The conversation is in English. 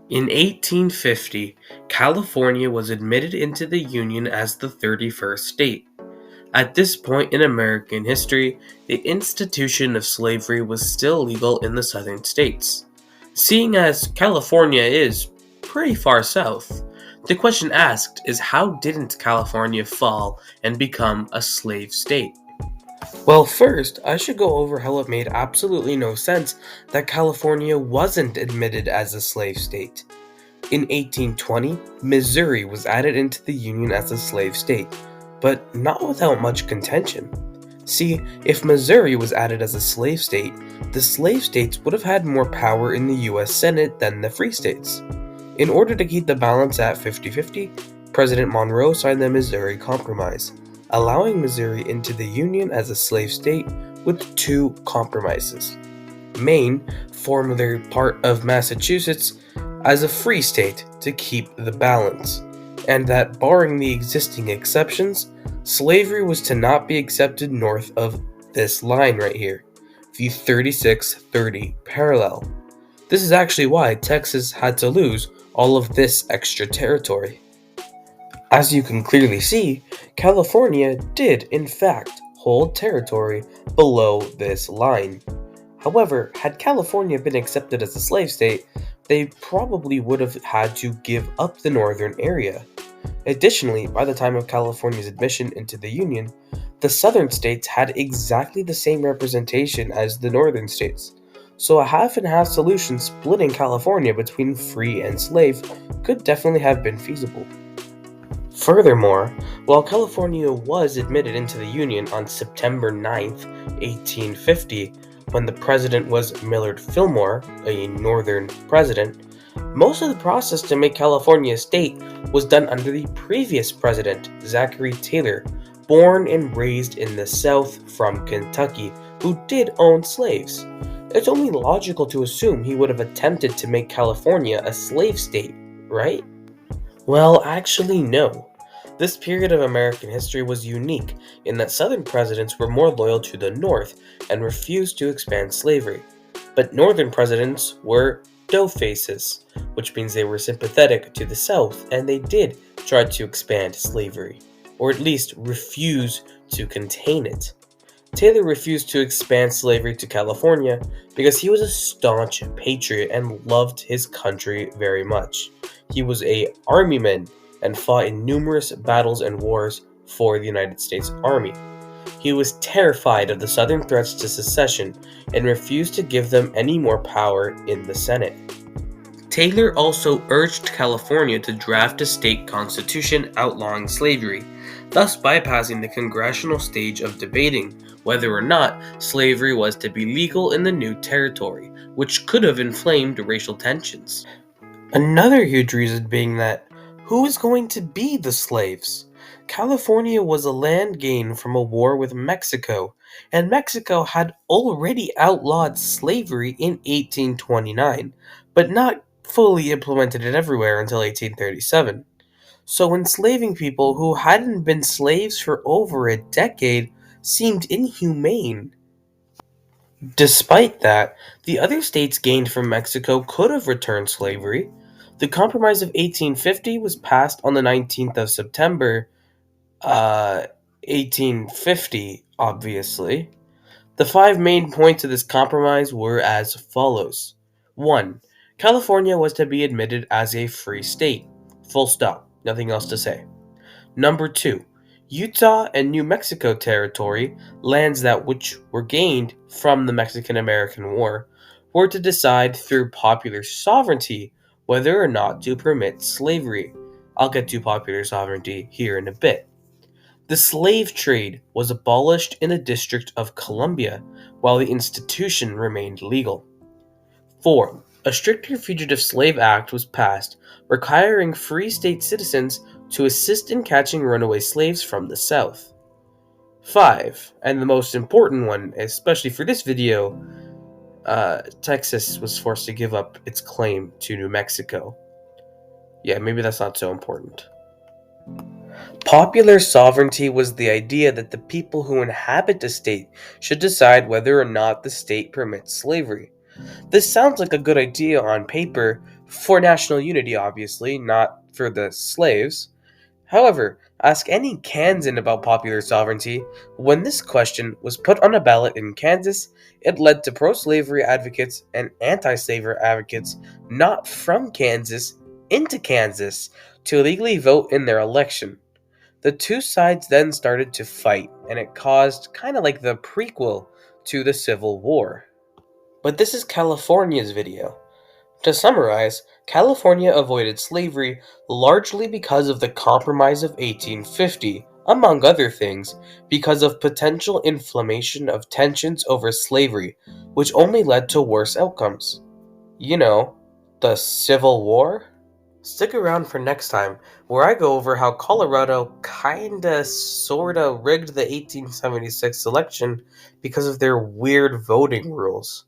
In 1850, California was admitted into the Union as the 31st state. At this point in American history, the institution of slavery was still legal in the southern states. Seeing as California is pretty far south, the question asked is how didn't California fall and become a slave state? Well, first, I should go over how it made absolutely no sense that California wasn't admitted as a slave state. In 1820, Missouri was added into the Union as a slave state, but not without much contention. See, if Missouri was added as a slave state, the slave states would have had more power in the US Senate than the free states. In order to keep the balance at 50-50, President Monroe signed the Missouri Compromise, allowing Missouri into the Union as a slave state with two compromises. Maine formed their part of Massachusetts as a free state to keep the balance, and that barring the existing exceptions, slavery was to not be accepted north of this line right here, the 3630 parallel. This is actually why Texas had to lose all of this extra territory. As you can clearly see, California did in fact hold territory below this line. However, had California been accepted as a slave state, they probably would have had to give up the northern area. Additionally, by the time of California's admission into the Union, the southern states had exactly the same representation as the northern states, so a half and half solution splitting California between free and slave could definitely have been feasible. Furthermore, while California was admitted into the Union on September 9th, 1850, when the president was Millard Fillmore, a northern president, most of the process to make California a state was done under the previous president, Zachary Taylor, born and raised in the South from Kentucky, who did own slaves. It's only logical to assume he would have attempted to make California a slave state, right? Well, actually, no. This period of American history was unique in that Southern presidents were more loyal to the North and refused to expand slavery. But Northern presidents were dough-faces, which means they were sympathetic to the South and they did try to expand slavery, or at least refuse to contain it. Taylor refused to expand slavery to California because he was a staunch patriot and loved his country very much. He was an armyman and fought in numerous battles and wars for the United States Army. He was terrified of the Southern threats to secession and refused to give them any more power in the Senate. Taylor also urged California to draft a state constitution outlawing slavery, thus bypassing the congressional stage of debating whether or not slavery was to be legal in the new territory, which could have inflamed racial tensions. Another huge reason being that who is going to be the slaves? California was a land gain from a war with Mexico, and Mexico had already outlawed slavery in 1829, but not fully implemented it everywhere until 1837. So enslaving people who hadn't been slaves for over a decade seemed inhumane. Despite that, the other states gained from Mexico could have returned slavery. The Compromise of 1850 was passed on the 19th of September, 1850, obviously. The five main points of this compromise were as follows. 1. California was to be admitted as a free state. Full stop. Nothing else to say. Number 2. Utah and New Mexico Territory, lands that which were gained from the Mexican-American War, were to decide through popular sovereignty whether or not to permit slavery. I'll get to popular sovereignty here in a bit. The slave trade was abolished in the District of Columbia, while the institution remained legal. 4. A stricter Fugitive Slave Act was passed, requiring free state citizens to assist in catching runaway slaves from the South. 5. And the most important one, especially for this video, Texas was forced to give up its claim to New Mexico. Yeah, maybe that's not so important. Popular sovereignty was the idea that the people who inhabit a state should decide whether or not the state permits slavery. This sounds like a good idea on paper, For national unity, obviously, not for the slaves. However, ask any Kansan about popular sovereignty. When this question was put on a ballot in Kansas, it led to pro slavery advocates and anti slavery advocates not from Kansas into Kansas to legally vote in their election. The two sides then started to fight, and it caused kind of like the prequel to the Civil War. But this is California's video. To summarize, California avoided slavery largely because of the Compromise of 1850, among other things, because of potential inflammation of tensions over slavery, which only led to worse outcomes. You know, the Civil War? Stick around for next time, where I go over how Colorado kinda sorta rigged the 1876 election because of their weird voting rules.